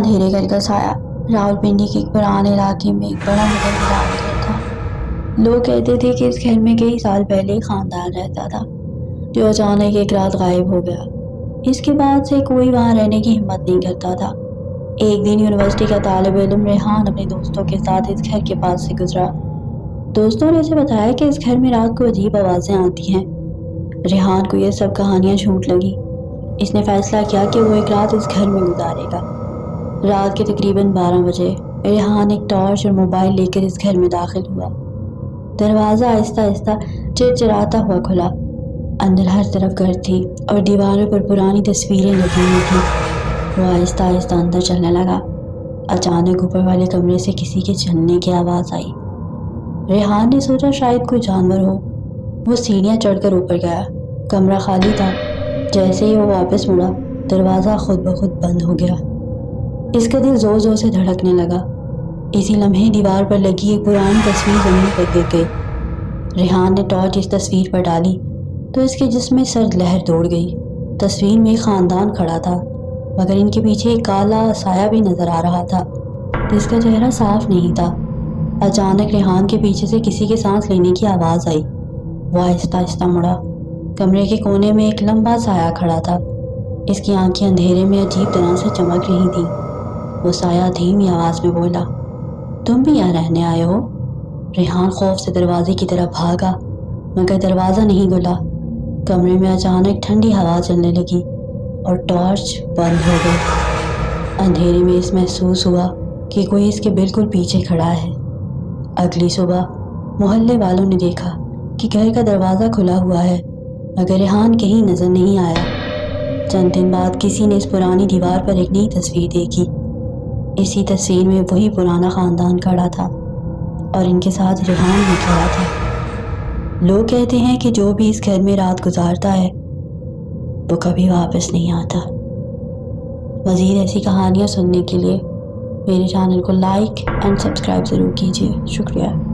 اندھیرے گھر کا سایہ راولپنڈی کے ایک پرانے علاقے میں ایک بڑا مغل گھر تھا۔ لوگ کہتے تھے کہ اس گھر میں کئی سال پہلے ایک خاندان رہتا تھا جو اچانک ایک رات غائب ہو گیا۔ اس کے بعد سے کوئی وہاں رہنے کی ہمت نہیں کرتا تھا۔ ایک دن یونیورسٹی کا طالب علم ریحان اپنے دوستوں کے ساتھ اس گھر کے پاس سے گزرا۔ دوستوں نے اسے بتایا کہ اس گھر میں رات کو عجیب آوازیں آتی ہیں۔ ریحان کو یہ سب کہانیاں جھوٹ لگی۔ اس نے فیصلہ کیا کہ وہ ایک رات اس گھر میں گزارے گا۔ رات کے تقریباً 12 بجے ریحان ایک ٹارچ اور موبائل لے کر اس گھر میں داخل ہوا۔ دروازہ آہستہ آہستہ چرچراتا ہوا کھلا۔ اندر ہر طرف گرد تھی اور دیواروں پر پرانی تصویریں لگی ہوئی تھیں۔ وہ آہستہ آہستہ اندر چلنے لگا۔ اچانک اوپر والے کمرے سے کسی کے چلنے کی آواز آئی۔ ریحان نے سوچا شاید کوئی جانور ہو۔ وہ سیڑھیاں چڑھ کر اوپر گیا۔ کمرہ خالی تھا۔ جیسے ہی وہ واپس مڑا، دروازہ خود بخود بند ہو گیا۔ اس کا دل زور زور سے دھڑکنے لگا۔ اسی لمحے دیوار پر لگی ایک پرانی تصویر زمین پر گر گئی۔ ریحان نے ٹارچ اس تصویر پر ڈالی تو اس کے جسم میں سرد لہر دوڑ گئی۔ تصویر میں ایک خاندان کھڑا تھا، مگر ان کے پیچھے ایک کالا سایہ بھی نظر آ رہا تھا جس کا چہرہ صاف نہیں تھا۔ اچانک ریحان کے پیچھے سے کسی کے سانس لینے کی آواز آئی۔ وہ آہستہ آہستہ مڑا۔ کمرے کے کونے میں ایک لمبا سایہ کھڑا تھا۔ اس کی آنکھیں اندھیرے میں عجیب طرح سے چمک رہی تھیں۔ وہ سایہ دھیمی آواز میں بولا، تم بھی یہاں رہنے آئے ہو؟ ریحان خوف سے دروازے کی طرف بھاگا، مگر دروازہ نہیں کھلا۔ کمرے میں اچانک ٹھنڈی ہوا چلنے لگی اور ٹارچ بند ہو گئی۔ اندھیرے میں اس محسوس ہوا کہ کوئی اس کے بالکل پیچھے کھڑا ہے۔ اگلی صبح محلے والوں نے دیکھا کہ گھر کا دروازہ کھلا ہوا ہے، مگر ریحان کہیں نظر نہیں آیا۔ چند دن بعد کسی نے اس پرانی دیوار پر ایک نئی تصویر دیکھی۔ اسی تصویر میں وہی پرانا خاندان کھڑا تھا اور ان کے ساتھ ریحان بھی کھڑا تھا۔ لوگ کہتے ہیں کہ جو بھی اس گھر میں رات گزارتا ہے وہ کبھی واپس نہیں آتا۔ مزید ایسی کہانیاں سننے کے لیے میرے چینل کو لائک اینڈ سبسکرائب ضرور کیجیے۔ شکریہ۔